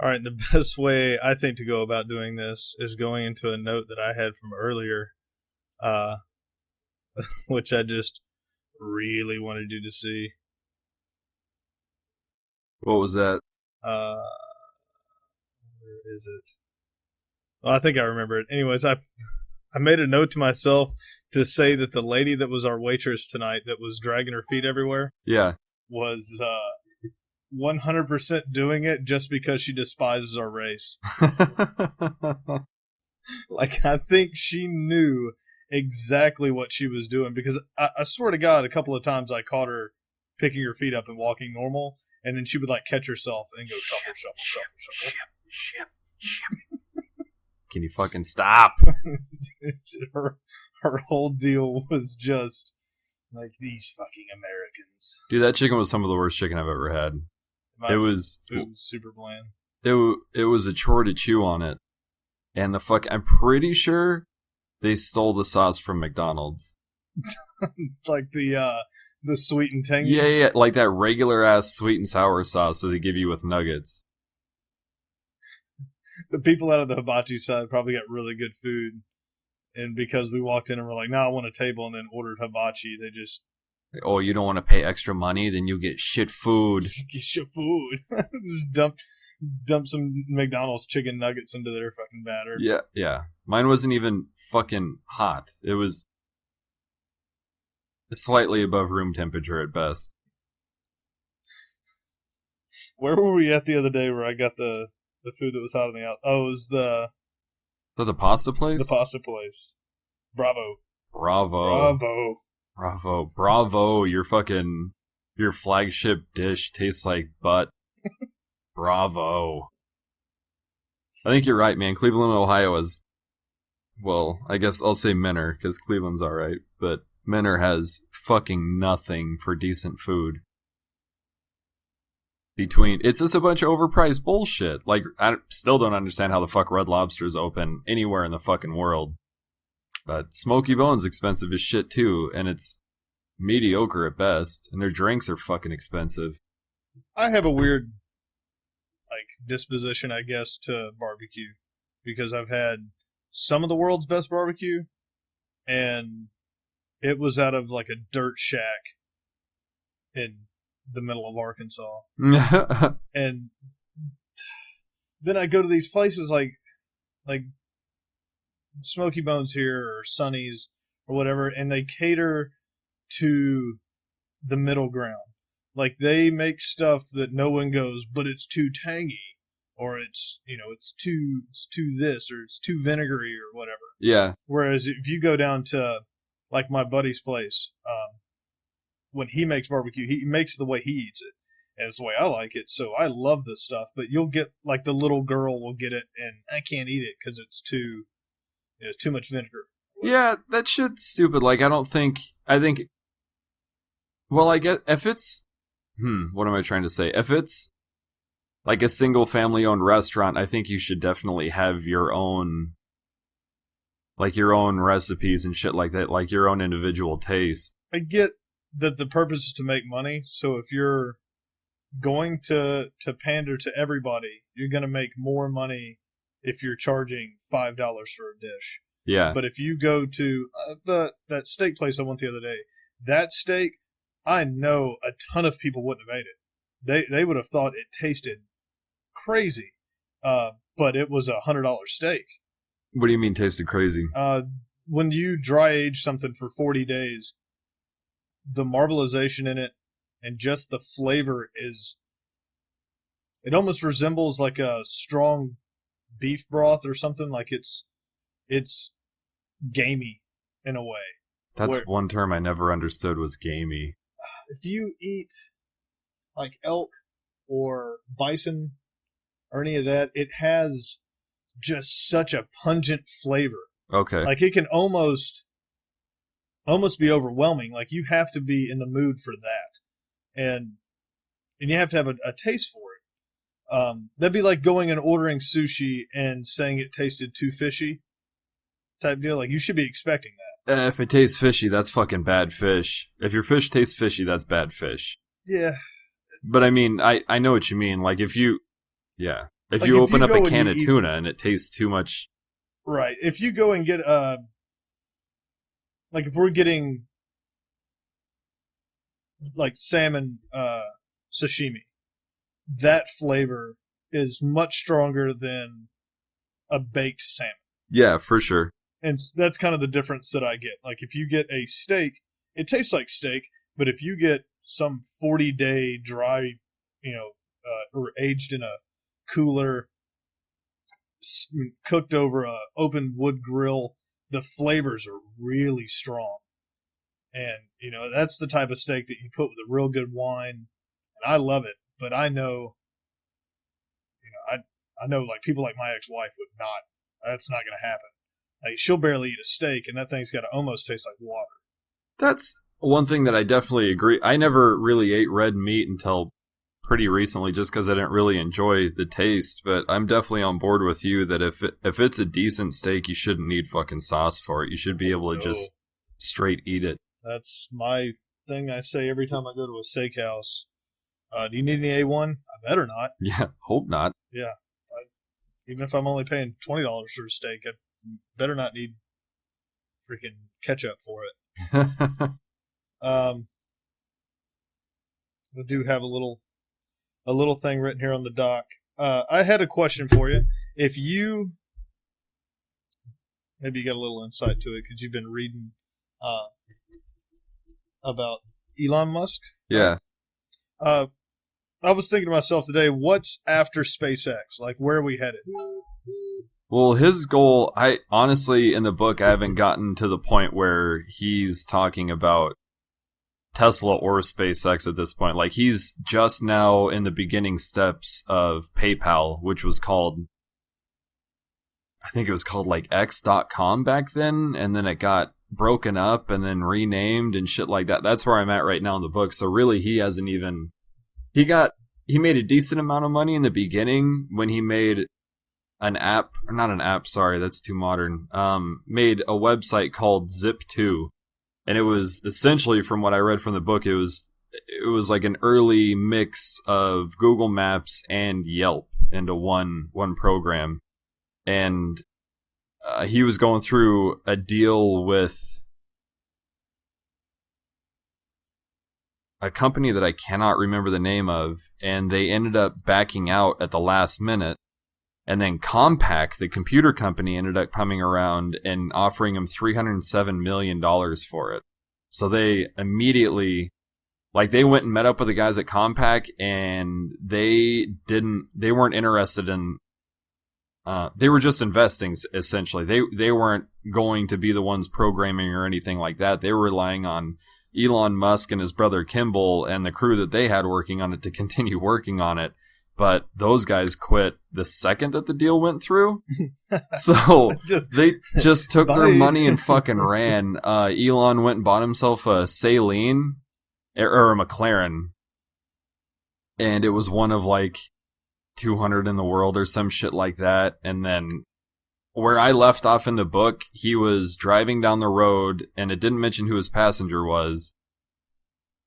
All right, the best way I think to go about doing this is going into a note that I had from earlier, uh, which I just really wanted you to see. What was that? Uh, where is it? Well, I think I remember it. Anyways, I made a note to myself to say that the lady that was our waitress tonight that was dragging her feet everywhere Yeah. was 100% doing it just because she despises our race. Like, I think she knew exactly what she was doing because I swear to God, a couple of times I caught her picking her feet up and walking normal, and then she would like catch herself and go shuffle, shuffle, shuffle, shuffle. Ship. Can you fucking stop? her whole deal was just like these fucking Americans. Dude, that chicken was some of the worst chicken I've ever had. My It was food was super bland. it was a chore to chew on it. And I'm pretty sure they stole the sauce from McDonald's. Like the sweet and tangy. Yeah, like that regular ass sweet and sour sauce that they give you with nuggets. The people out of the hibachi side probably got really good food, and because we walked in and were like, "No, I want a table," and then ordered hibachi, they just Oh, you don't want to pay extra money? Then you get shit food. get your food. Just dump some McDonald's chicken nuggets into their fucking batter. Yeah. Mine wasn't even fucking hot. It was slightly above room temperature at best. Where were we at the other day where I got the food that was hot on the out? Oh, it was Is that the pasta the place? pasta place. Bravo. Bravo. Bravo. Bravo. Your flagship dish tastes like butt. Bravo. I think you're right, man. Cleveland, Ohio is, well, I guess I'll say Menor, because Cleveland's alright, but Menor has fucking nothing for decent food. It's just a bunch of overpriced bullshit. Like, I still don't understand how the fuck Red Lobster's open anywhere in the fucking world. But Smoky Bone's expensive as shit too, and it's mediocre at best, and their drinks are fucking expensive. I have a weird disposition, I guess, to barbecue because I've had some of the world's best barbecue, and it was out of like a dirt shack in the middle of Arkansas. And then I go to these places like Smoky Bones here or Sonny's or whatever, and they cater to the middle ground. Like they make stuff that no one goes, but it's too tangy, or it's it's too this, or it's too vinegary or whatever. Yeah. Whereas if you go down to like my buddy's place, when he makes barbecue, he makes it the way he eats it, and it's the way I like it. So I love this stuff. But you'll get like the little girl will get it, and I can't eat it because it's too much vinegar. Yeah, that shit's stupid. Like, I think, well, I guess, if it's, what am I trying to say? If it's like a single family owned restaurant, I think you should definitely have your own recipes and shit like that, like your own individual taste. I get that the purpose is to make money. So if you're going to pander to everybody, you're going to make more money if you're charging $5 for a dish. Yeah. But if you go to that steak place I went the other day, that steak, I know a ton of people wouldn't have ate it. They would have thought it tasted crazy, but it was $100 steak. What do you mean tasted crazy? When you dry age something for 40 days, the marbleization in it and just the flavor it almost resembles like a strong beef broth or something. Like it's gamey in a way. That's one term I never understood was gamey. If you eat like elk or bison or any of that, it has just such a pungent flavor. Okay. Like it can almost be overwhelming. Like you have to be in the mood for that. And you have to have a taste for it. That'd be like going and ordering sushi and saying it tasted too fishy type deal. Like you should be expecting that. If it tastes fishy, that's fucking bad fish. If your fish tastes fishy, that's bad fish. Yeah. But I mean, I know what you mean. Like if you, yeah. If Like, you if open you up a go and can you of eat- tuna and it tastes too much, right. If you go and get like if we're getting like salmon sashimi, that flavor is much stronger than a baked salmon. yeah, for sure. And that's kind of the difference that I get. Like if you get a steak, it tastes like steak, but if you get some 40-day dry, or aged in a cooler, cooked over a open wood grill, the flavors are really strong. And that's the type of steak that you put with a real good wine, and I love it. But I know, I know like people like my ex-wife would not. That's not going to happen. Like she'll barely eat a steak, and that thing's got to almost taste like water. That's one thing that I definitely agree. I never really ate red meat until pretty recently, just because I didn't really enjoy the taste. But I'm definitely on board with you that if it's a decent steak, you shouldn't need fucking sauce for it. You should be able to just straight eat it. That's my thing. I say every time I go to a steakhouse. Do you need any A1? I better not. Yeah, hope not. Yeah, even if I'm only paying $20 for a steak, I better not need freaking ketchup for it. I do have a little thing written here on the doc. I had a question for you. If you maybe you got a little insight to it because you've been reading about Elon Musk. Yeah. I was thinking to myself today, what's after SpaceX? Like, where are we headed? Well, his goal, I honestly, in the book, I haven't gotten to the point where he's talking about Tesla or SpaceX at this point. Like, he's just now in the beginning steps of PayPal, which was called, I think it was called like X.com back then, and then it got broken up and then renamed and shit like that. That's where I'm at right now in the book. So really, he hasn't even... He made a decent amount of money in the beginning when he made an app, or not an app, sorry, that's too modern. Made a website called Zip2, and it was essentially, from what I read from the book, it was like an early mix of Google Maps and Yelp into one program, and he was going through a deal with a company that I cannot remember the name of, and they ended up backing out at the last minute. And then Compaq, the computer company, ended up coming around and offering him $307 million for it. So they immediately, like, they went and met up with the guys at Compaq, and they weren't interested in, they were just investing, essentially. They weren't going to be the ones programming or anything like that. They were relying on Elon Musk and his brother Kimball and the crew that they had working on it to continue working on it. But those guys quit the second that the deal went through. So they just took their money and fucking ran. Elon went and bought himself a Saleen or a McLaren. And it was one of like 200 in the world or some shit like that. And then where I left off in the book, he was driving down the road, and it didn't mention who his passenger was.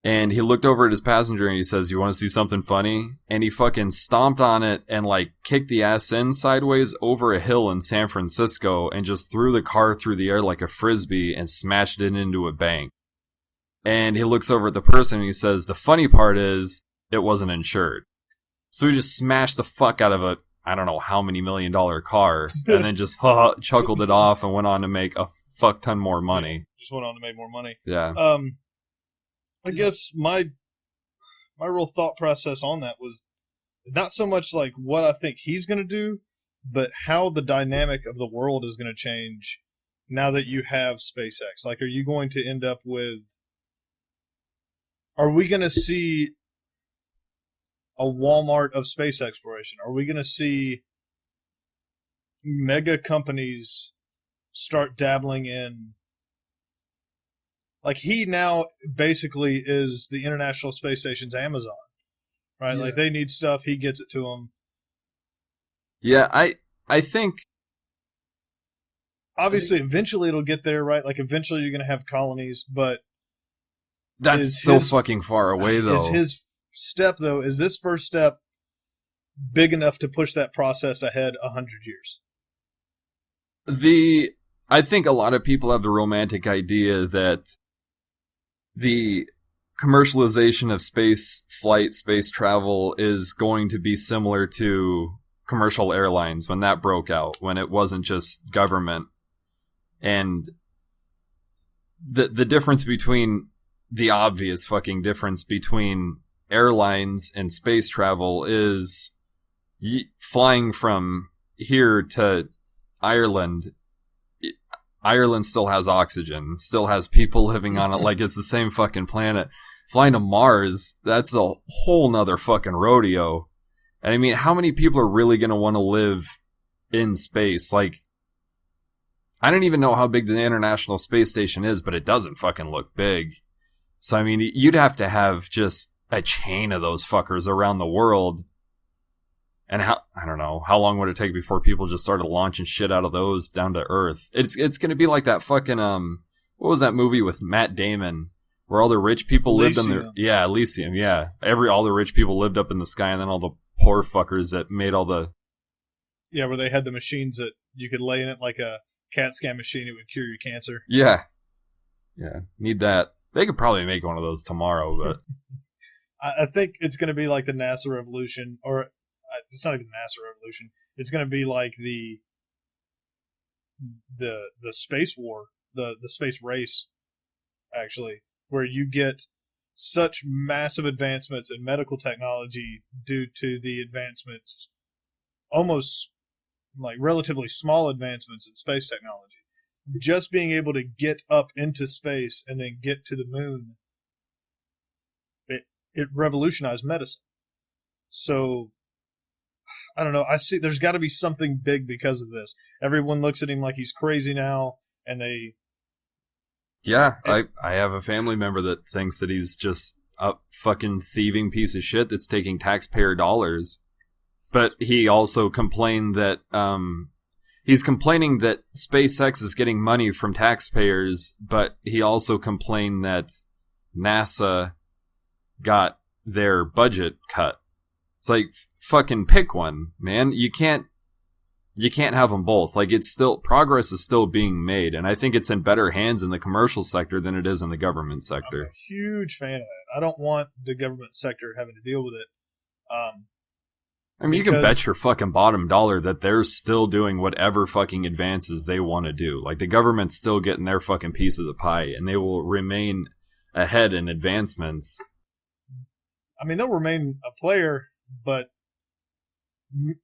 And he looked over at his passenger and he says, "You want to see something funny?" And he fucking stomped on it and like kicked the ass in sideways over a hill in San Francisco and just threw the car through the air like a frisbee and smashed it into a bank. And he looks over at the person and he says, "The funny part is it wasn't insured." So he just smashed the fuck out of a, I don't know how many $1 million car, and then just chuckled it off and went on to make a fuck ton more money. Just went on to make more money. Yeah. I guess my real thought process on that was not so much like what I think he's going to do, but how the dynamic of the world is going to change now that you have SpaceX. Like, are you going to end up with... Are we going to see a Walmart of space exploration? Are we going to see mega companies start dabbling in? Like, he now basically is the International Space Station's Amazon, right? Yeah. Like, they need stuff, he gets it to them. Yeah, I think... Obviously, eventually it'll get there, right? Like, eventually you're going to have colonies, but... That's so fucking far away, though. Is his step, though, is this first step big enough to push that process ahead 100 years. I think a lot of people have the romantic idea that the commercialization of space flight, space travel is going to be similar to commercial airlines when that broke out, when it wasn't just government. And the difference between the obvious fucking difference between airlines and space travel is flying from here to Ireland. Ireland still has oxygen, still has people living on it like it's the same fucking planet. Flying to Mars, that's a whole nother fucking rodeo. And I mean, how many people are really going to want to live in space? Like, I don't even know how big the International Space Station is, but it doesn't fucking look big. So, I mean, you'd have to have just a chain of those fuckers around the world. And I don't know, how long would it take before people just started launching shit out of those down to Earth? It's going to be like that fucking, what was that movie with Matt Damon? Where all the rich people lived in their... Yeah, Elysium, yeah. All the rich people lived up in the sky, and then all the poor fuckers that made all the... Yeah, where they had the machines that you could lay in it like a CAT scan machine, it would cure your cancer. Yeah. Yeah, need that. They could probably make one of those tomorrow, but... I think it's going to be like the NASA revolution, or it's not even the NASA revolution. It's going to be like the space war, the space race, actually, where you get such massive advancements in medical technology due to the advancements, almost like relatively small advancements in space technology. Just being able to get up into space and then get to the moon, it revolutionized medicine. So, I don't know. I see there's got to be something big because of this. Everyone looks at him like he's crazy now, and they... Yeah, I have a family member that thinks that he's just a fucking thieving piece of shit that's taking taxpayer dollars. But he also complained that... he's complaining that SpaceX is getting money from taxpayers, but he also complained that NASA got their budget cut. It's like, fucking pick one, man. You can't have them both. Like, it's still, progress is still being made, and I think it's in better hands in the commercial sector than it is in the government sector. I'm a huge fan of that. I don't want the government sector having to deal with it. I mean, you can bet your fucking bottom dollar that they're still doing whatever fucking advances they want to do. Like, the government's still getting their fucking piece of the pie, and they will remain ahead in advancements. I mean, they'll remain a player, but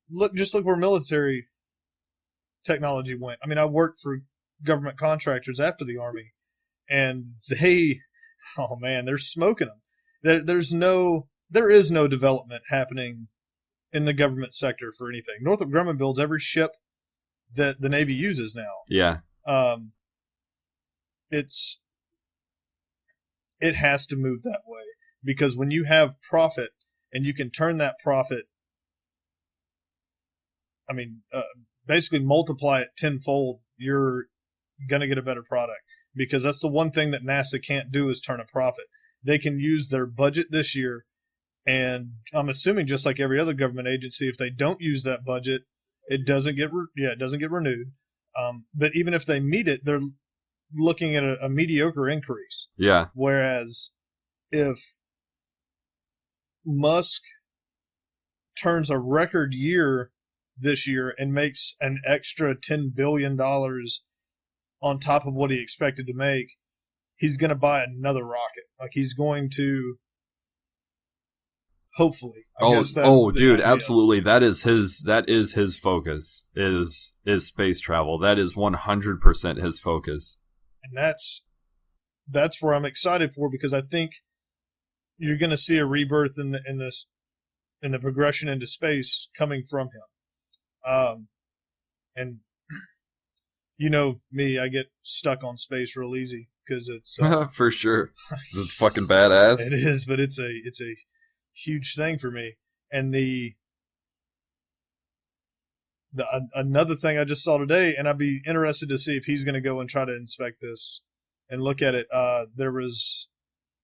look where military technology went. I mean, I worked for government contractors after the Army, and oh man, they're smoking them. There is no development happening in the government sector for anything. Northrop Grumman builds every ship that the Navy uses now. Yeah. It has to move that way, because when you have profit and you can turn that profit, I mean, basically multiply it tenfold, you're going to get a better product, because that's the one thing that NASA can't do is turn a profit. They can use their budget this year, and I'm assuming just like every other government agency, if they don't use that budget, it doesn't get renewed. But even if they meet it, they're looking at a mediocre increase. Yeah. Whereas if Musk turns a record year this year and makes an extra $10 billion on top of what he expected to make, he's going to buy another rocket. Like, he's going to, hopefully. Dude, absolutely. That is his focus, is space travel. That is 100% his focus. And that's where I'm excited for, because I think you're going to see a rebirth in the progression into space coming from him. And you know me, I get stuck on space real easy because it's for sure. It's fucking badass. It is, but it's a huge thing for me. And the another thing I just saw today, and I'd be interested to see if he's going to go and try to inspect this and look at it. There was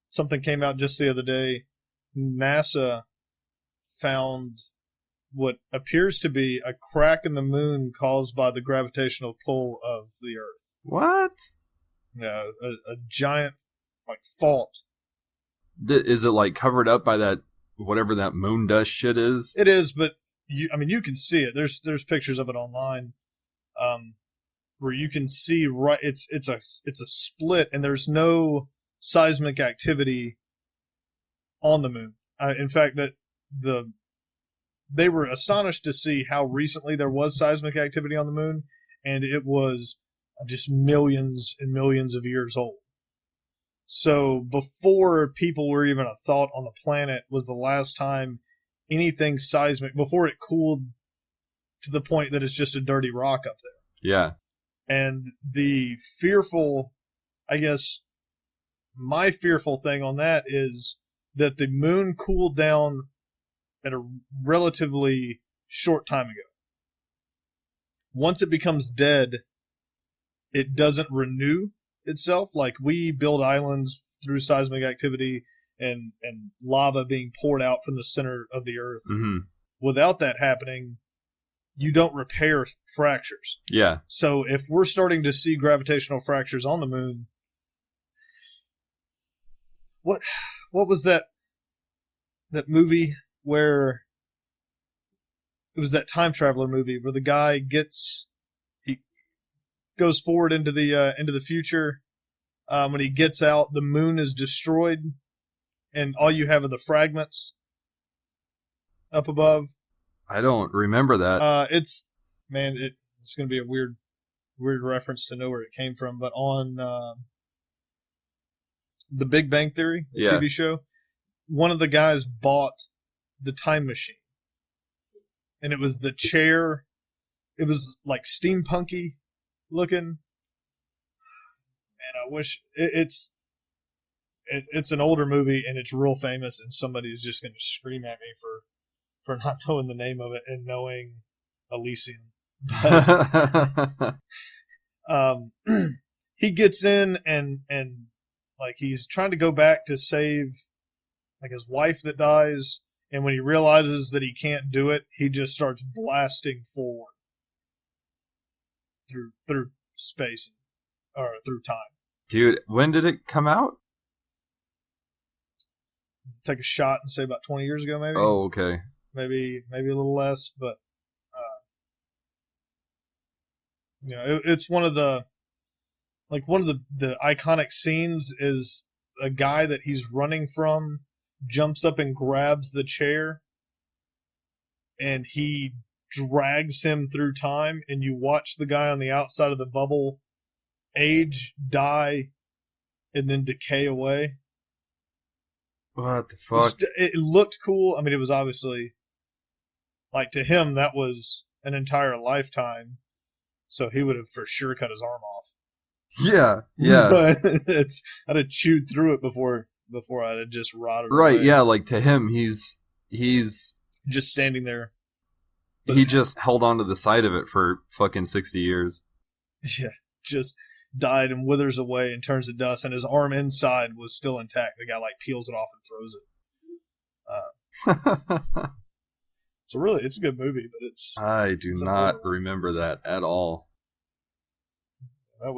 something came out just the other day. NASA found what appears to be a crack in the moon caused by the gravitational pull of the Earth. What? Yeah, a giant like fault. Is it like covered up by that whatever that moon dust shit is? It is, but you can see it. There's pictures of it online, where you can see right. It's a split, and there's no seismic activity on the moon. In fact, they were astonished to see how recently there was seismic activity on the moon, and it was just millions and millions of years old. So before people were even a thought on the planet was the last time anything seismic, before it cooled to the point that it's just a dirty rock up there. Yeah. And the fearful, I guess, my fearful thing on that is that the moon cooled down at a relatively short time ago. Once it becomes dead, it doesn't renew itself. Like we build islands through seismic activity and lava being poured out from the center of the Earth. Mm-hmm. Without that happening, you don't repair fractures. Yeah. So if we're starting to see gravitational fractures on the moon, what was that movie where it was that time traveler movie where the guy goes forward into the future. When he gets out, the moon is destroyed, and all you have are the fragments up above. I don't remember that. It's going to be a weird reference to know where it came from, but on The Big Bang Theory, the TV show, one of the guys bought the time machine, and it was the chair. It was like steampunky looking. And I wish it's an older movie and it's real famous, and somebody is just going to scream at me for not knowing the name of it and knowing Elysium. But, he gets in and like he's trying to go back to save like his wife that dies, and when he realizes that he can't do it, he just starts blasting forward through space or through time. Dude, when did it come out? Take a shot and say about 20 years ago, maybe. Oh, okay. Maybe a little less, but it's one of the iconic scenes is a guy that he's running from jumps up and grabs the chair, and he drags him through time, and you watch the guy on the outside of the bubble age, die, and then decay away. What the fuck? It looked cool. I mean, it was obviously, like, to him, that was an entire lifetime, so he would have for sure cut his arm off. Yeah, yeah. But I'd have chewed through it before I'd have just rotted right, away. Yeah, like, to him, he's just standing there. He just held on to the side of it for fucking 60 years. Yeah, just died and withers away and turns to dust, and his arm inside was still intact. The guy like peels it off and throws it. So it's a good movie, but it's... I do not remember that at all. That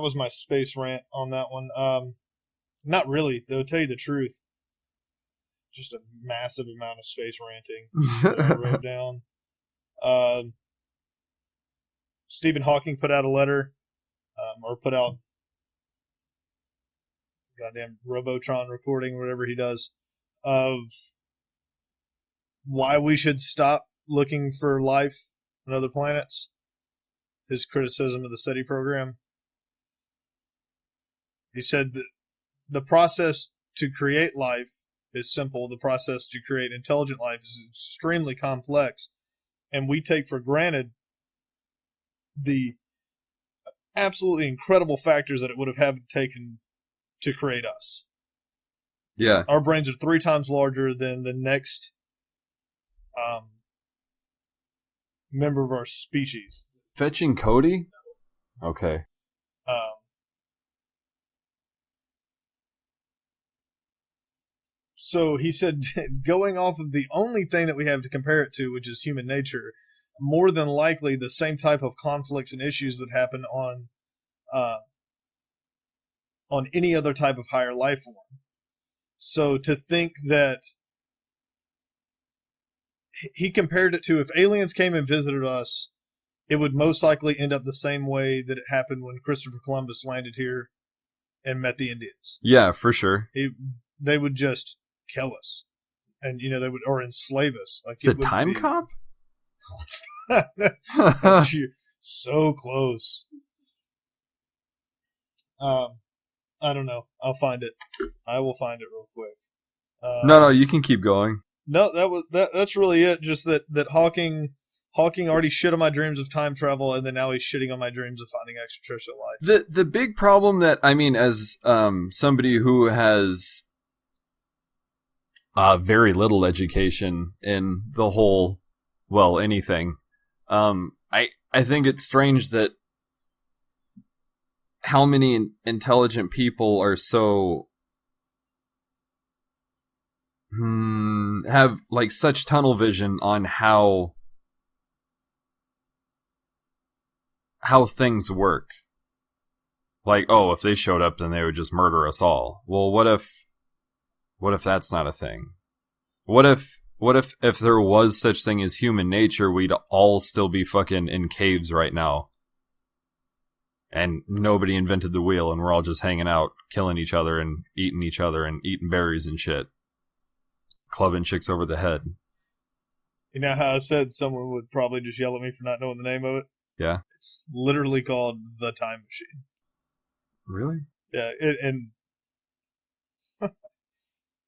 was my space rant on that one. Not really, though, to tell you the truth. Just a massive amount of space ranting that I wrote down. Stephen Hawking put out a letter, or put out goddamn Robotron recording, whatever he does, of why we should stop looking for life on other planets. His criticism of the SETI program. He said that the process to create life is simple. The process to create intelligent life is extremely complex, and we take for granted the absolutely incredible factors that it would have had taken to create us. Yeah. Our brains are 3 times larger than the next member of our species. Fetching Cody? Okay. So he said, going off of the only thing that we have to compare it to, which is human nature, more than likely the same type of conflicts and issues would happen on any other type of higher life form. So to think that he compared it to if aliens came and visited us, it would most likely end up the same way that it happened when Christopher Columbus landed here and met the Indians. Yeah, for sure. They would just kill us, and they would or enslave us. Like Is it Time Cop? You're so close. I don't know. I'll find it. I will find it real quick. No, you can keep going. No, that's really it. Just that Hawking already shit on my dreams of time travel, and then now he's shitting on my dreams of finding extraterrestrial life. The big problem that, I mean, as somebody who has very little education in the whole, well, anything, I think it's strange that how many intelligent people are so have like such tunnel vision on how things work. Like, oh, if they showed up, then they would just murder us all. Well, what if that's not a thing? What if there was such thing as human nature, we'd all still be fucking in caves right now. And nobody invented the wheel, and we're all just hanging out, killing each other and eating berries and shit. Clubbing chicks over the head. You know how I said someone would probably just yell at me for not knowing the name of it? Yeah. It's literally called The Time Machine. Really? Yeah, and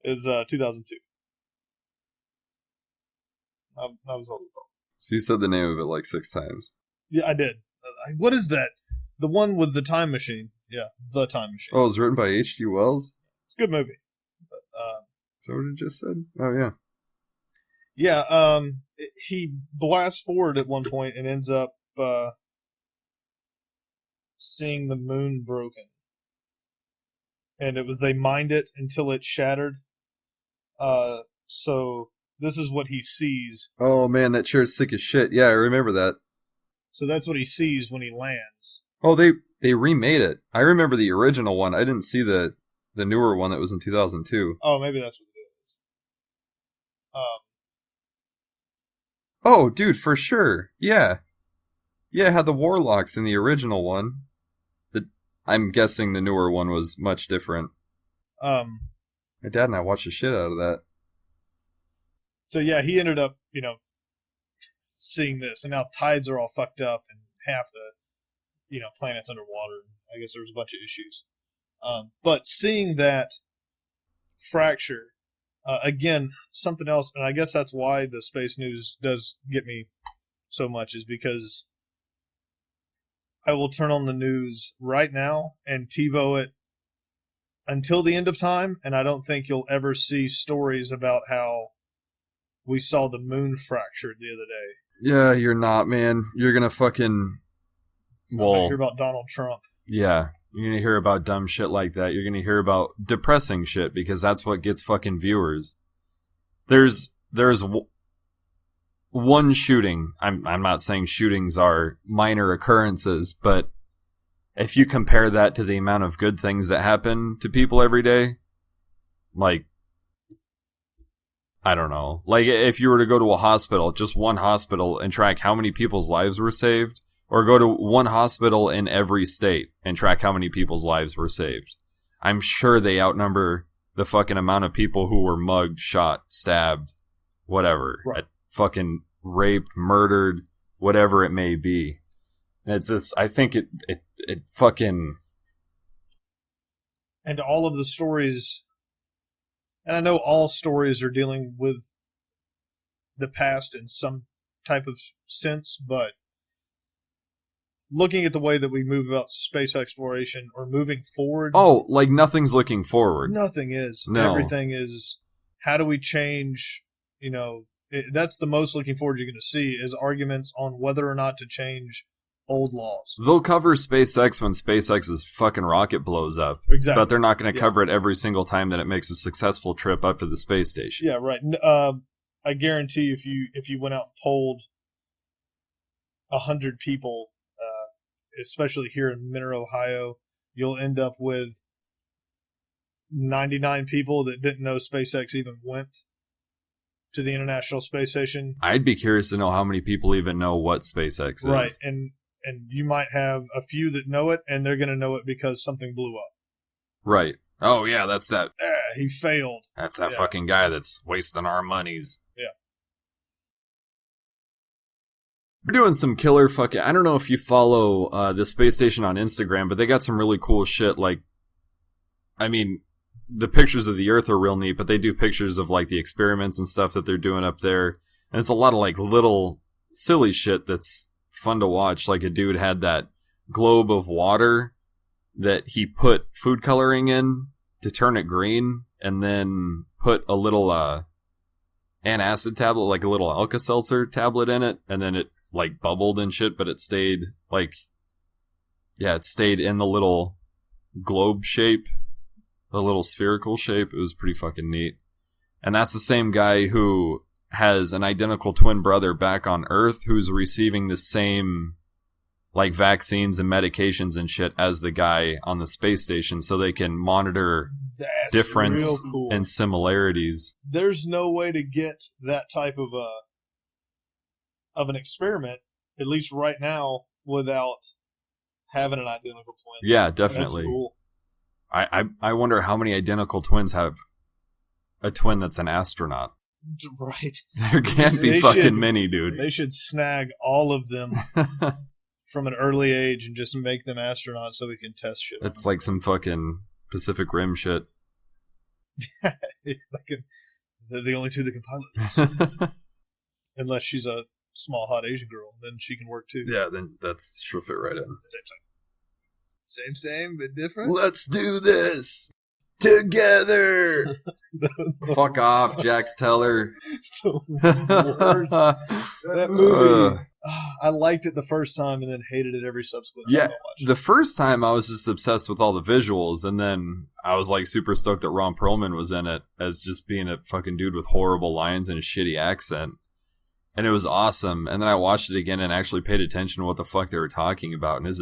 it's 2002. I was old. So you said the name of it like 6 times. Yeah, I did. What is that? The one with the time machine. Yeah, The Time Machine. Oh, it was written by H.G. Wells? It's a good movie. Is that what it just said? Oh, yeah. Yeah, he blasts forward at one point and ends up seeing the moon broken. And it was they mined it until it shattered. So this is what he sees. Oh, man, that chair's sick as shit. Yeah, I remember that. So that's what he sees when he lands. Oh, they remade it. I remember the original one. I didn't see the newer one that was in 2002. Oh, maybe that's what it is. Oh, dude, for sure. Yeah. Yeah, it had the warlocks in the original one. I'm guessing the newer one was much different. My dad and I watched the shit out of that. So yeah, he ended up, seeing this, and now tides are all fucked up, and half the, planet's underwater. I guess there was a bunch of issues. But seeing that fracture, again, something else, and I guess that's why the space news does get me so much, is because I will turn on the news right now and TiVo it until the end of time, and I don't think you'll ever see stories about how we saw the moon fractured the other day. Yeah, you're not, man. You're gonna fucking... Well, I hear about Donald Trump. Yeah, you're gonna hear about dumb shit like that. You're gonna hear about depressing shit, because that's what gets fucking viewers. There's one shooting. I'm not saying shootings are minor occurrences, but if you compare that to the amount of good things that happen to people every day, like, I don't know. Like, if you were to go to a hospital, just one hospital, and track how many people's lives were saved, or go to one hospital in every state and track how many people's lives were saved, I'm sure they outnumber the fucking amount of people who were mugged, shot, stabbed, whatever. Right. Fucking raped, murdered, whatever it may be. And it's just, I think it fucking... And all of the stories, and I know all stories are dealing with the past in some type of sense, but looking at the way that we move about space exploration or moving forward... Oh, like nothing's looking forward. Nothing is. No. Everything is, how do we change, that's the most looking forward you're going to see, is arguments on whether or not to change old laws. They'll cover SpaceX when SpaceX's fucking rocket blows up. Exactly. But they're not going to cover it every single time that it makes a successful trip up to the space station. Yeah, right. I guarantee if you went out and polled 100 people, especially here in Mineral, Ohio, you'll end up with 99 people that didn't know SpaceX even went to the International Space Station. I'd be curious to know how many people even know what SpaceX is. Right, and you might have a few that know it, and they're going to know it because something blew up. Right. Oh, yeah, that's that. He failed. That's that fucking guy that's wasting our monies. Yeah. We're doing some killer fucking... I don't know if you follow the space station on Instagram, but they got some really cool shit. Like, I mean, the pictures of the Earth are real neat, but they do pictures of, like, the experiments and stuff that they're doing up there. And it's a lot of, like, little silly shit that's fun to watch. Like, a dude had that globe of water that he put food coloring in to turn it green, and then put a little antacid tablet, like a little Alka-Seltzer tablet in it, and then it like bubbled and shit, but it stayed like, yeah, it stayed in the little globe shape, the little spherical shape. It was pretty fucking neat. And that's the same guy who has an identical twin brother back on Earth who's receiving the same like vaccines and medications and shit as the guy on the space station, so they can monitor difference and similarities. There's no way to get that type of an experiment, at least right now, without having an identical twin. Yeah, definitely. That's cool. I wonder how many identical twins have a twin that's an astronaut. Right. There can't be many, dude. They should snag all of them from an early age and just make them astronauts so we can test shit. It's like some fucking Pacific Rim shit. They're the only two that can pilot this. Unless she's a small, hot Asian girl, then she can work too. Yeah, then she'll fit right in. Same, but different. Let's do this together. Fuck off, Jax Teller. That movie. I liked it the first time and then hated it every subsequent time I watched it. The first time I was just obsessed with all the visuals, and then I was like super stoked that Ron Perlman was in it as just being a fucking dude with horrible lines and a shitty accent. And it was awesome. And then I watched it again and actually paid attention to what the fuck they were talking about. And this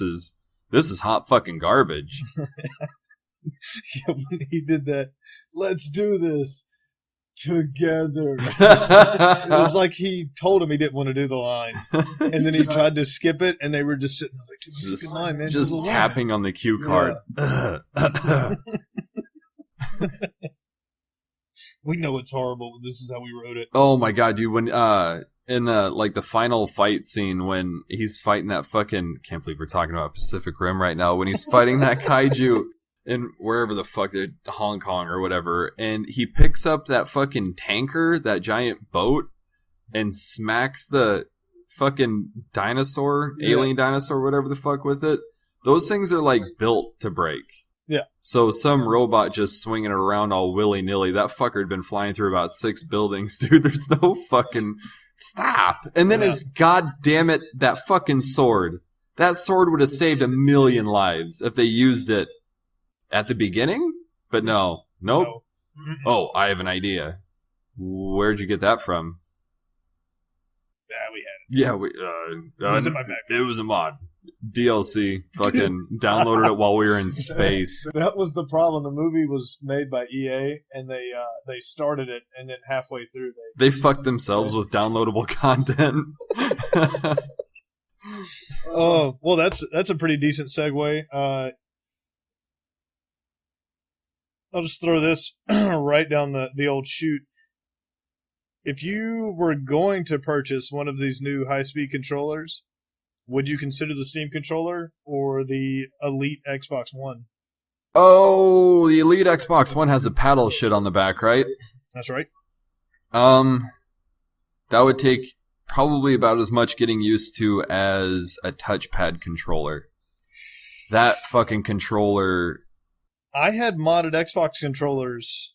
is hot fucking garbage. Yeah, when he did that, let's do this together. It was like he told him he didn't want to do the line, and then he tried to skip it, and they were just sitting there like, just line, man, just tapping on the cue card. Yeah. We know it's horrible. This is how we wrote it. Oh my god, dude! When in like the final fight scene when he's fighting that fucking, can't believe we're talking about Pacific Rim right now. When he's fighting that kaiju in wherever the fuck they're, Hong Kong or whatever, and he picks up that fucking tanker, that giant boat, and smacks the fucking dinosaur, alien dinosaur, whatever the fuck with it. Those things are like built to break. Yeah. So some robot just swinging around all willy-nilly. That fucker had been flying through about 6 buildings, dude. There's no fucking stop. And then his goddamn it, that fucking sword. That sword would have saved 1 million lives if they used it at the beginning. But no. Nope. No. Oh, I have an idea. Where'd you get that from? Yeah, we had it. Yeah, it was in my bag. It was a mod. DLC. Fucking downloaded it while we were in space. That was the problem. The movie was made by EA, and they started it, and then halfway through they fucked themselves with downloadable content. Oh, well, that's a pretty decent segue. I'll just throw this right down the old chute. If you were going to purchase one of these new high-speed controllers, would you consider the Steam controller or the Elite Xbox One? Oh, the Elite Xbox One has a paddle shit on the back, right? That's right. That would take probably about as much getting used to as a touchpad controller. That fucking controller... I had modded Xbox controllers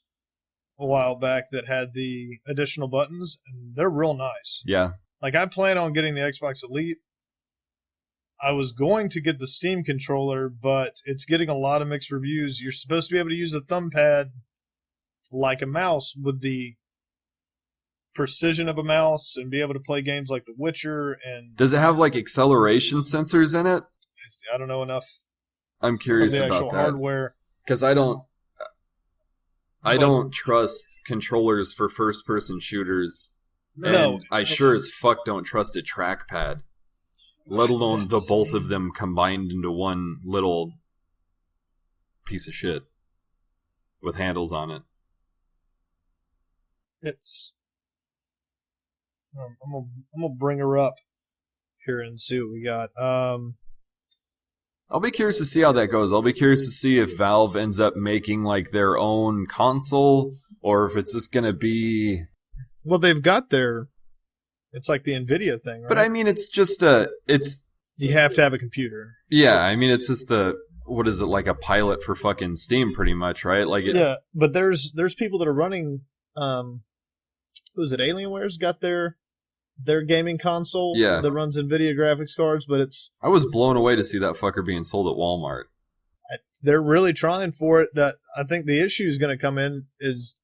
a while back that had the additional buttons, and they're real nice. Yeah. Like, I plan on getting the Xbox Elite, I was going to get the Steam controller, but it's getting a lot of mixed reviews. You're supposed to be able to use a thumb pad like a mouse with the precision of a mouse and be able to play games like The Witcher. And Does it have like acceleration sensors in it? I don't know enough I'm of curious the about actual that hardware. because I don't trust controllers for first-person shooters. And No. I sure as fuck don't trust a trackpad, let alone the both of them combined into one little piece of shit with handles on it. It's. I'm gonna bring her up here and see what we got. I'll be curious to see how that goes. I'll be curious to see if Valve ends up making like their own console, or if it's just gonna be. Well, they've got their. It's like the Nvidia thing, right? But I mean, it's just you have to have a computer. Yeah, I mean, it's just what is it, like a pilot for fucking Steam, pretty much, right? Like Yeah, but there's people that are running. Who is it? Alienware's got their gaming console that runs Nvidia graphics cards, but I was blown away to see that fucker being sold at Walmart. They're really trying for it. That I think the issue is going to come in is,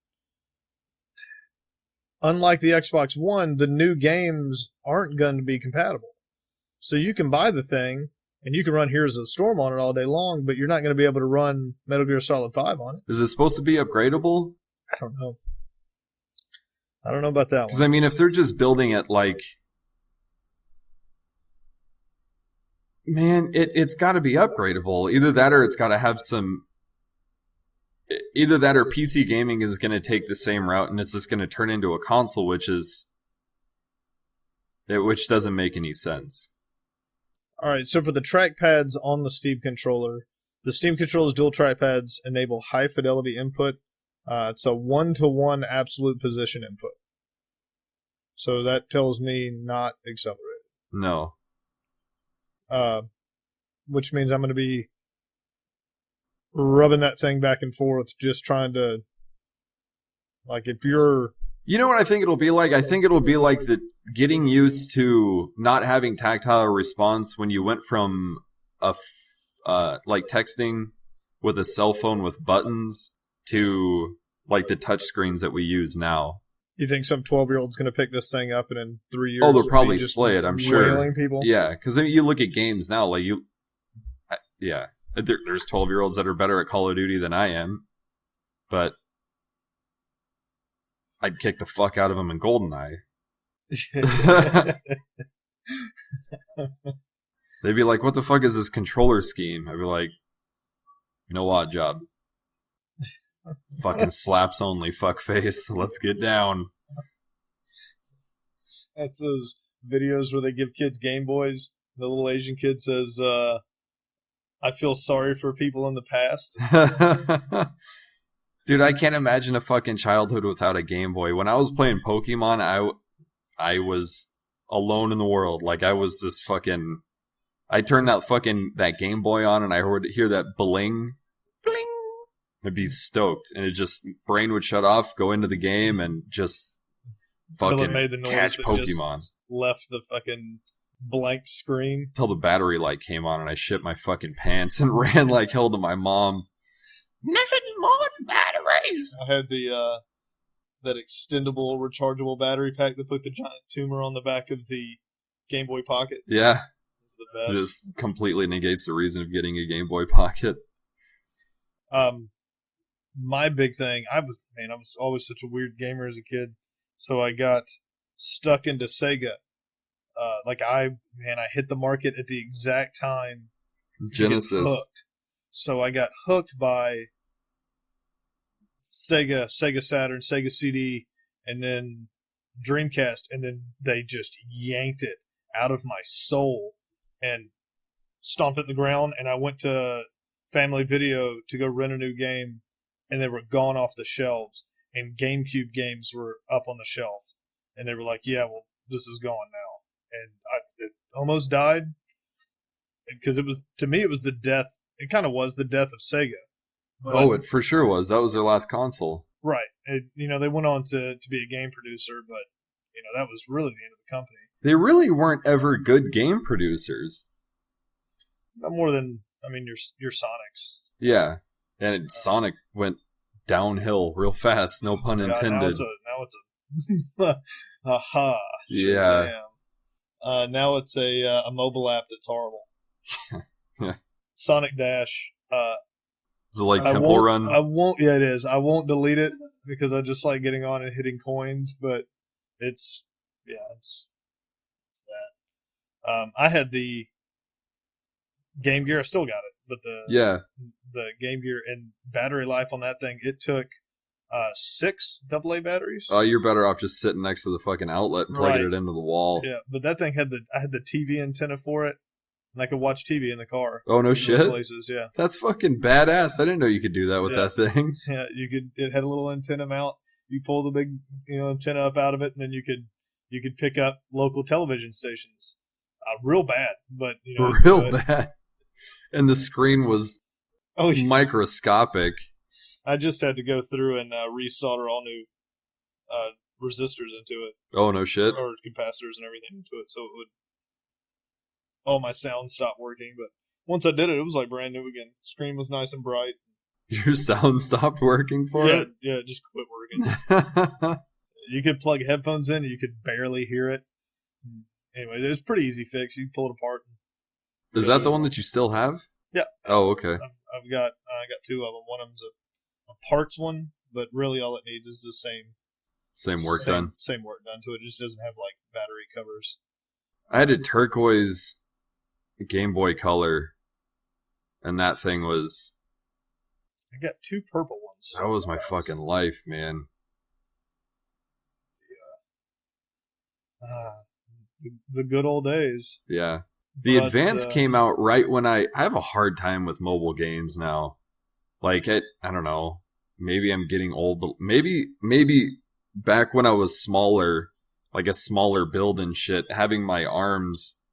unlike the Xbox One, the new games aren't going to be compatible. So you can buy the thing and you can run Heroes of the Storm on it all day long, but you're not going to be able to run Metal Gear Solid 5 on it. Is it supposed to be upgradable? I don't know. I don't know about that one. Because I mean, if they're just building it like, man, it's got to be upgradable. Either that, or it's got to have some. Either that, or PC gaming is going to take the same route, and it's just going to turn into a console, which doesn't make any sense. All right, so for the trackpads on the Steam controller's dual trackpads enable high fidelity input. It's a 1-to-1 absolute position input. So that tells me not accelerated. No. Which means I'm going to be rubbing that thing back and forth, just trying to, like, if you're... You know what I think it'll be like? I think it'll be like getting used to not having tactile response when you went from like texting with a cell phone with buttons to like the touch screens that we use now. You think some 12-year-old's going to pick this thing up and in 3 years... Oh, they'll probably slay it, I'm sure. Wailing people? Yeah, because you look at games now, like yeah, there's 12-year-olds that are better at Call of Duty than I am, but I'd kick the fuck out of them in GoldenEye. They'd be like, what the fuck is this controller scheme? I'd be like, no odd job. Fucking slaps only, fuckface. Let's get down. That's those videos where they give kids Game Boys. The little Asian kid says, I feel sorry for people in the past. Dude, I can't imagine a fucking childhood without a Game Boy. When I was playing Pokemon, I was alone in the world. Like, I was this fucking... I turned that Game Boy on and I would hear that bling. Bling! I'd be stoked. And it just... Brain would shut off, go into the game, and just fucking made the noise catch that Pokemon. Just left the fucking blank screen. Till the battery light came on and I shit my fucking pants and ran like hell to my mom. Nothing more than batteries. I had the that extendable rechargeable battery pack that put the giant tumor on the back of the Game Boy Pocket. Yeah. It's the best. This completely negates the reason of getting a Game Boy Pocket. My big thing, I was always such a weird gamer as a kid, so I got stuck into Sega. I hit the market at the exact time Genesis. Hooked. So I got hooked by Sega Saturn, Sega CD, and then Dreamcast, and then they just yanked it out of my soul and stomped it in the ground, and I went to Family Video to go rent a new game, and they were gone off the shelves, and GameCube games were up on the shelf, and they were like, yeah, well, this is gone now. And it almost died, because it was the death. It kind of was the death of Sega. But, it for sure was. That was their last console. Right. They went on to be a game producer, but that was really the end of the company. They really weren't ever good game producers. Not more than, I mean, your Sonics. Yeah, and Sonic went downhill real fast. No pun God, intended. now it's a aha. Yeah. Shazam. Now it's a mobile app that's horrible. Yeah. Sonic Dash. Is it like I Temple won't, Run? I won't. Yeah, it is. I won't delete it because I just like getting on and hitting coins. But it's that. I had the Game Gear. I still got it, but the Game Gear and battery life on that thing, it took 6 AA batteries. Oh, you're better off just sitting next to the fucking outlet and plugging it into the wall. Yeah, but that thing I had the TV antenna for it, and I could watch TV in the car. Oh no shit! Places, yeah. That's fucking badass. I didn't know you could do that with that thing. Yeah, you could. It had a little antenna mount. You pull the big, antenna up out of it, and then you could pick up local television stations. Real bad, but real bad. And the screen was microscopic. I just had to go through and resolder all new resistors into it. Oh no shit! Or capacitors and everything into it, so it would. All my sound stopped working, but once I did it, it was like brand new again. Screen was nice and bright. Your sound stopped working for it? Yeah, it just quit working. You could plug headphones in, and you could barely hear it. Anyway, it was pretty easy fix. You pull it apart. Is that the one that you still have? Yeah. Oh, okay. I got 2 of them. One of them's a parts one, but really all it needs is the same work done. Same work done to it. It just doesn't have like battery covers. I had a turquoise Game Boy Color, and that thing was. I got 2 purple ones. That was my fucking life, man. Yeah. The good old days. Yeah. The Advance came out right when I have a hard time with mobile games now. Like, I don't know. Maybe I'm getting old, but maybe back when I was smaller, like a smaller build and shit, having my arms,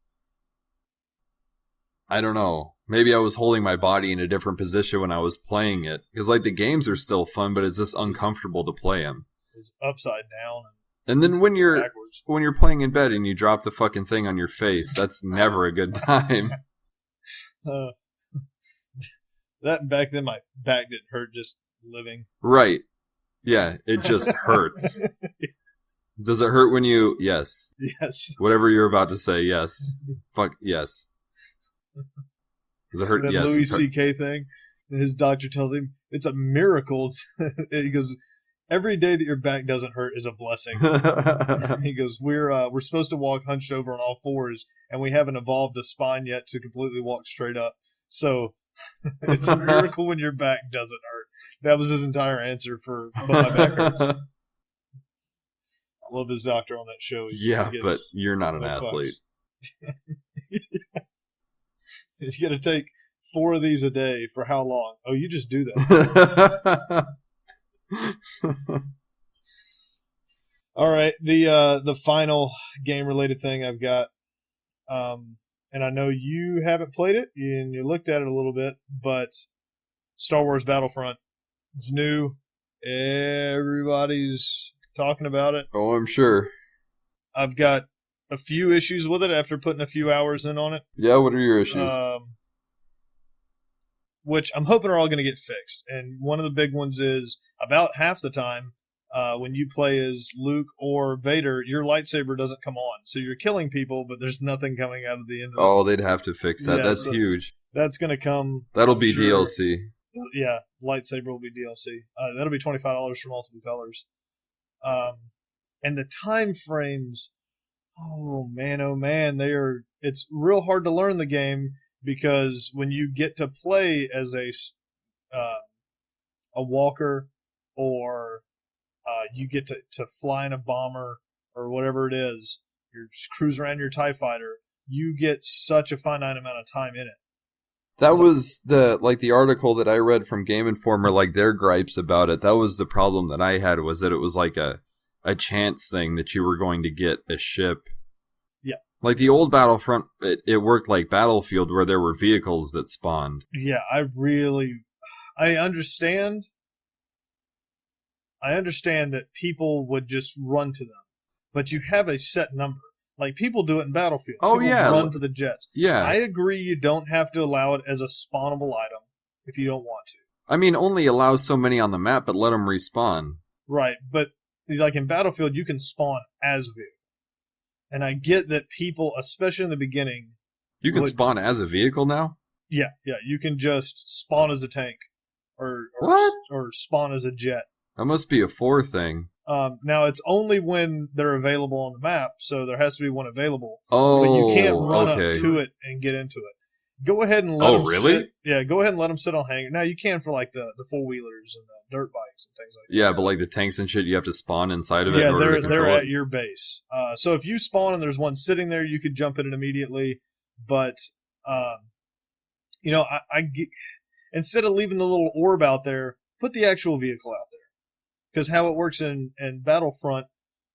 I don't know. Maybe I was holding my body in a different position when I was playing it. Because, like, the games are still fun, but it's just uncomfortable to play them. It's upside down. And then when you're backwards. When you're playing in bed and you drop the fucking thing on your face, that's never a good time. That back then, my back didn't hurt just living. Right. Yeah, it just hurts. Does it hurt when you... Yes. Yes. Whatever you're about to say, yes. Fuck, yes. Does it hurt? That yes. Louis C.K. thing, his doctor tells him, it's a miracle. He goes... Every day that your back doesn't hurt is a blessing. He goes, we're supposed to walk hunched over on all fours, and we haven't evolved a spine yet to completely walk straight up. So it's a miracle when your back doesn't hurt. That was his entire answer for but my back hurts. I love his doctor on that show. But you're not an athlete. You got to take 4 of these a day for how long? Oh, you just do that. All right, the final game related thing I've got, and I know you haven't played it and you looked at it a little bit, but Star Wars Battlefront, it's new. Everybody's talking about it. Oh, I'm sure. I've got a few issues with it after putting a few hours in on it. Yeah, what are your issues? Which I'm hoping are all going to get fixed. And one of the big ones is about half the time when you play as Luke or Vader, your lightsaber doesn't come on. So you're killing people, but there's nothing coming out of the end of it. Oh, they'd have to fix that. Yeah, that's huge. That's going to come. That'll be DLC. Yeah, lightsaber will be DLC. That'll be $25 for multiple colors. And the time frames, oh man, it's real hard to learn the game. Because when you get to play as a walker, or you get to fly in a bomber or whatever it is, you're just cruising around your TIE fighter, you get such a finite amount of time in it. That was the article that I read from Game Informer, like their gripes about it. That was the problem that I had, was that it was like a chance thing that you were going to get a ship. Like the old Battlefront, it worked like Battlefield, where there were vehicles that spawned. Yeah, I understand. I understand that people would just run to them, but you have a set number. Like people do it in Battlefield. Oh, People yeah. run for the jets. Yeah. I agree you don't have to allow it as a spawnable item if you don't want to. I mean, only allow so many on the map, but let them respawn. Right, but like in Battlefield, you can spawn as a vehicle. And I get that people, especially in the beginning... You can spawn as a vehicle now? Yeah, you can just spawn as a tank. Or spawn as a jet. That must be a 4 thing. Now, it's only when they're available on the map, so there has to be one available. Oh, but you can't run okay. up to it and get into it. Go ahead and let them really? sit. Yeah, go ahead and let them sit on hanger. Now, you can for like the four-wheelers and the dirt bikes and things like that. Yeah, but like the tanks and shit, you have to spawn inside of it. Yeah, in order to they're control at your base. So if you spawn and there's one sitting there, you could jump in it immediately. But, you know, I get, instead of leaving the little orb out there, put the actual vehicle out there. Because how it works in Battlefront,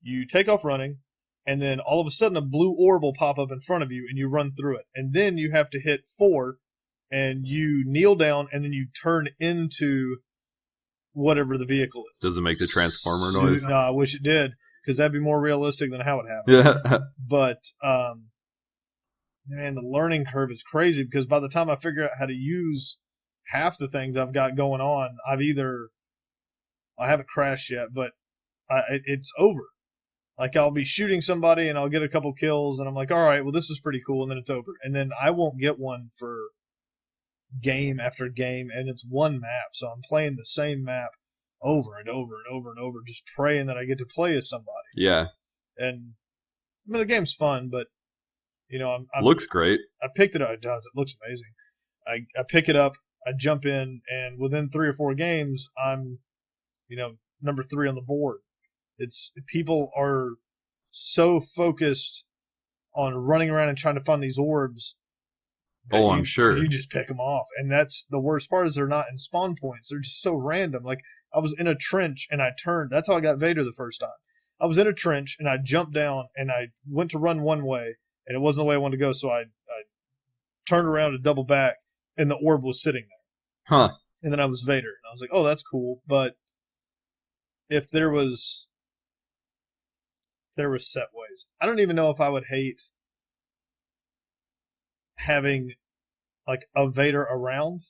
you take off running, and then all of a sudden a blue orb will pop up in front of you, and you run through it. And then you have to hit 4, and you kneel down, and then you turn into whatever the vehicle is. Does it make the transformer noise? No, I wish it did, because that'd be more realistic than how it happens. Yeah. But, man, the learning curve is crazy, because by the time I figure out how to use half the things I've got going on, I haven't crashed yet, but it's over. Like, I'll be shooting somebody, and I'll get a couple kills, and I'm like, all right, well, this is pretty cool, and then it's over. And then I won't get one for game after game, and it's one map, so I'm playing the same map over and over and over and over, just praying that I get to play as somebody. Yeah. And, I mean, the game's fun, but, you know, looks great. I picked it up. It does. It looks amazing. I pick it up, I jump in, and within 3 or 4 games, I'm, you know, number 3 on the board. It's people are so focused on running around and trying to find these orbs. Oh, I'm sure. You just pick them off. And that's the worst part is they're not in spawn points. They're just so random. Like, I was in a trench and I turned. That's how I got Vader the first time. I was in a trench and I jumped down and I went to run one way and it wasn't the way I wanted to go. So I turned around to double back and the orb was sitting there. Huh. And then I was Vader. And I was like, oh, that's cool. But if there was set ways, I don't even know if I would hate having like a Vader around,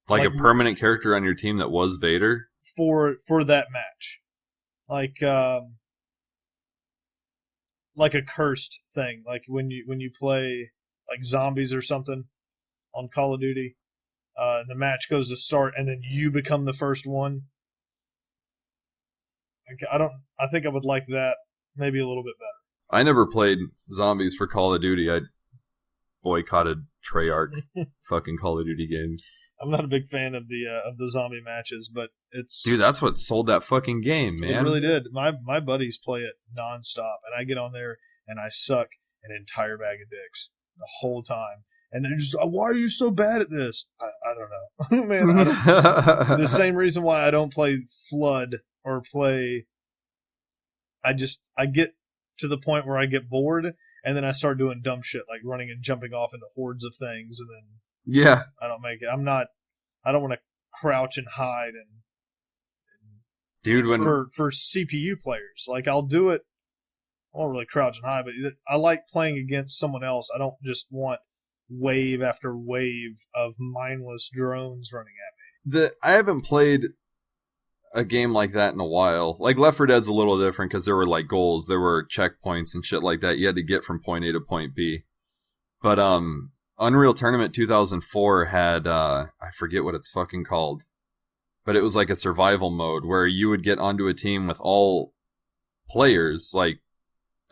like a permanent character on your team that was Vader for that match, like a cursed thing, like when you play like zombies or something on Call of Duty, the match goes to start and then you become the first one. I think I would like that maybe a little bit better. I never played zombies for Call of Duty. I boycotted Treyarch fucking Call of Duty games. I'm not a big fan of the zombie matches, but it's... Dude, that's what sold that fucking game, man. It really did. My buddies play it nonstop, and I get on there and I suck an entire bag of dicks the whole time. And they're just, why are you so bad at this? I don't know. Man, the same reason why I don't play Flood or play... I get to the point where I get bored, and then I start doing dumb shit, like running and jumping off into hordes of things, and then yeah, I don't make it. I don't want to crouch and hide and dude, when for CPU players, like I'll do it. I won't really crouch and hide, but I like playing against someone else. I don't just want wave after wave of mindless drones running at me. I haven't played a game like that in a while. Like Left 4 Dead's a little different because there were like goals, there were checkpoints and shit like that. You had to get from point A to point B. But Unreal Tournament 2004 had I forget what it's fucking called, but it was like a survival mode where you would get onto a team with all players, like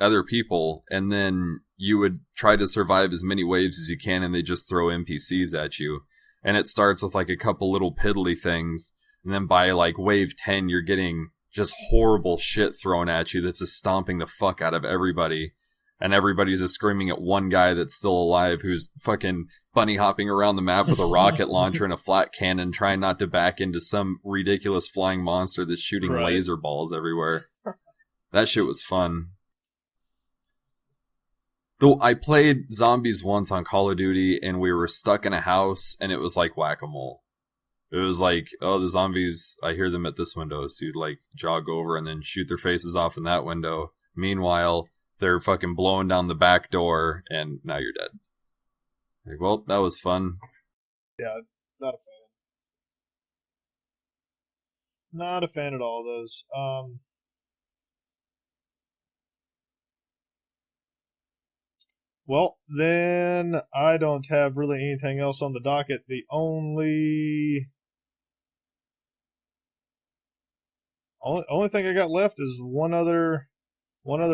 other people, and then you would try to survive as many waves as you can, and they just throw NPCs at you. And it starts with like a couple little piddly things. And then by like wave 10, you're getting just horrible shit thrown at you that's just stomping the fuck out of everybody. And everybody's just screaming at one guy that's still alive who's fucking bunny hopping around the map with a rocket launcher and a flat cannon, trying not to back into some ridiculous flying monster that's shooting laser balls everywhere. That shit was fun. Though I played zombies once on Call of Duty and we were stuck in a house and it was like whack-a-mole. It was like, oh, the zombies, I hear them at this window. So you'd like jog over and then shoot their faces off in that window. Meanwhile, they're fucking blowing down the back door, and now you're dead. Like, well, that was fun. Yeah, not a fan. Not a fan at all of those. Well, then I don't have really anything else on the docket. The only thing I got left is one other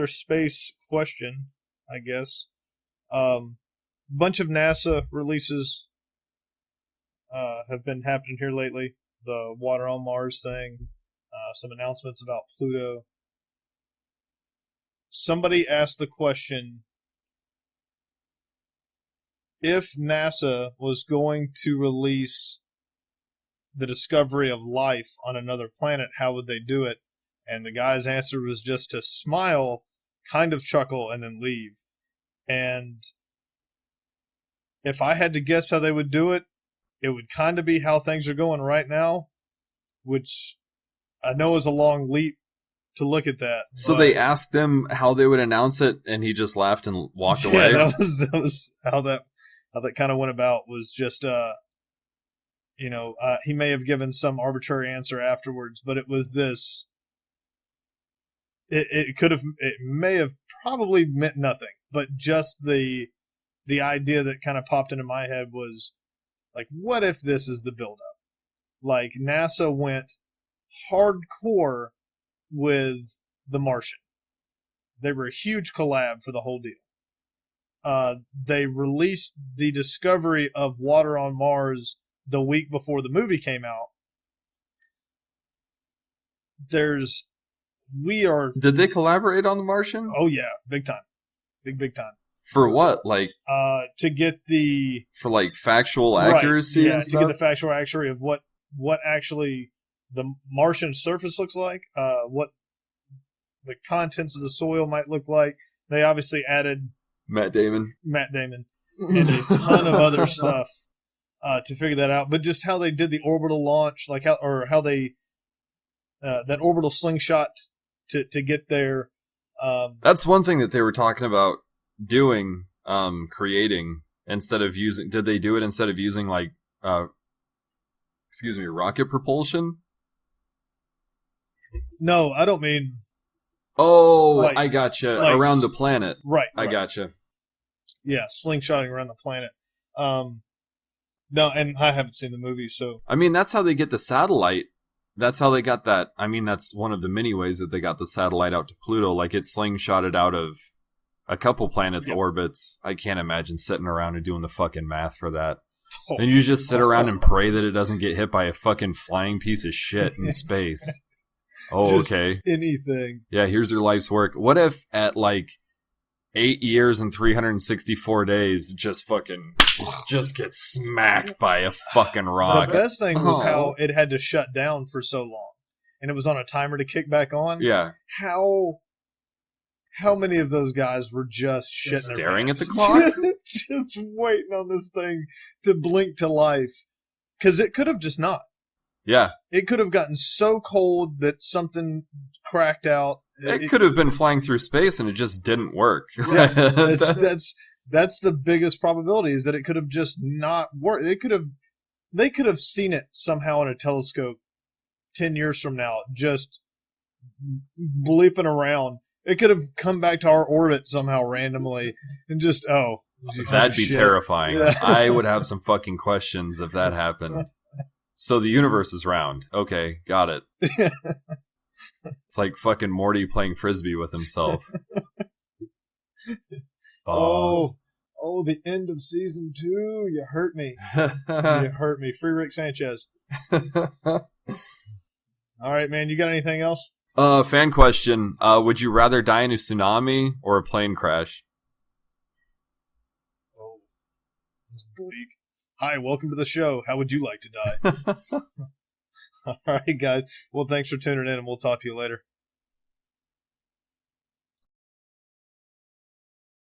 space question, I guess. Bunch of NASA releases have been happening here lately. The water on Mars thing, some announcements about Pluto. Somebody asked the question, if NASA was going to release the discovery of life on another planet, how would they do it? And the guy's answer was just to smile, kind of chuckle, and then leave. And if I had to guess how they would do it, it would kind of be how things are going right now, which I know is a long leap to look at that. So they asked him how they would announce it, and he just laughed and walked away. Yeah, that was how that kind of went about. Was just he may have given some arbitrary answer afterwards, but it was this. It may have probably meant nothing, but just the idea that kind of popped into my head was like, what if this is the buildup? Like NASA went hardcore with The Martian. They were a huge collab for the whole deal. They released the discovery of water on Mars the week before the movie came out. Did they collaborate on The Martian? Oh yeah, big time. Big time. For what? Like to get for like factual accuracy and stuff? To get the factual accuracy of what actually the Martian surface looks like, what the contents of the soil might look like. They obviously added Matt Damon, and a ton of other stuff to figure that out. But just how they did the orbital launch, like how they that orbital slingshot to get there. That's one thing that they were talking about doing, creating instead of using. Did they do it instead of using like, rocket propulsion? No, I don't mean. Oh, I gotcha. Around the planet. Right. I gotcha. Yeah, slingshotting around the planet. No, and I haven't seen the movie, so. I mean, that's how they get the satellite. That's how they got that. I mean, that's one of the many ways that they got the satellite out to Pluto. Like, it slingshotted out of a couple planets' orbits. I can't imagine sitting around and doing the fucking math for that. Oh. Then you just sit around and pray that it doesn't get hit by a fucking flying piece of shit in space. Oh, just okay. Anything. Yeah, here's your life's work. What if at like 8 years and 364 days just gets smacked by a fucking rock? The best thing was how it had to shut down for so long. And it was on a timer to kick back on. Yeah. How many of those guys were just shitting staring at the pants? clock? Just waiting on this thing to blink to life. Because it could have just not. Yeah. It could have gotten so cold that something cracked out. It could have been flying through space and it just didn't work. Yeah, that's the biggest probability, is that it could have just not worked. They could have seen it somehow in a telescope 10 years from now, just bleeping around. It could have come back to our orbit somehow randomly and just, that'd be shit. Terrifying. Yeah. I would have some fucking questions if that happened. So the universe is round. Okay, got it. It's like fucking Morty playing Frisbee with himself. Oh, the end of season 2. You hurt me. You hurt me. Free Rick Sanchez. All right, man. You got anything else? Fan question. Would you rather die in a tsunami or a plane crash? Oh, it's bleak. Hi, welcome to the show. How would you like to die? All right, guys. Well, thanks for tuning in, and we'll talk to you later.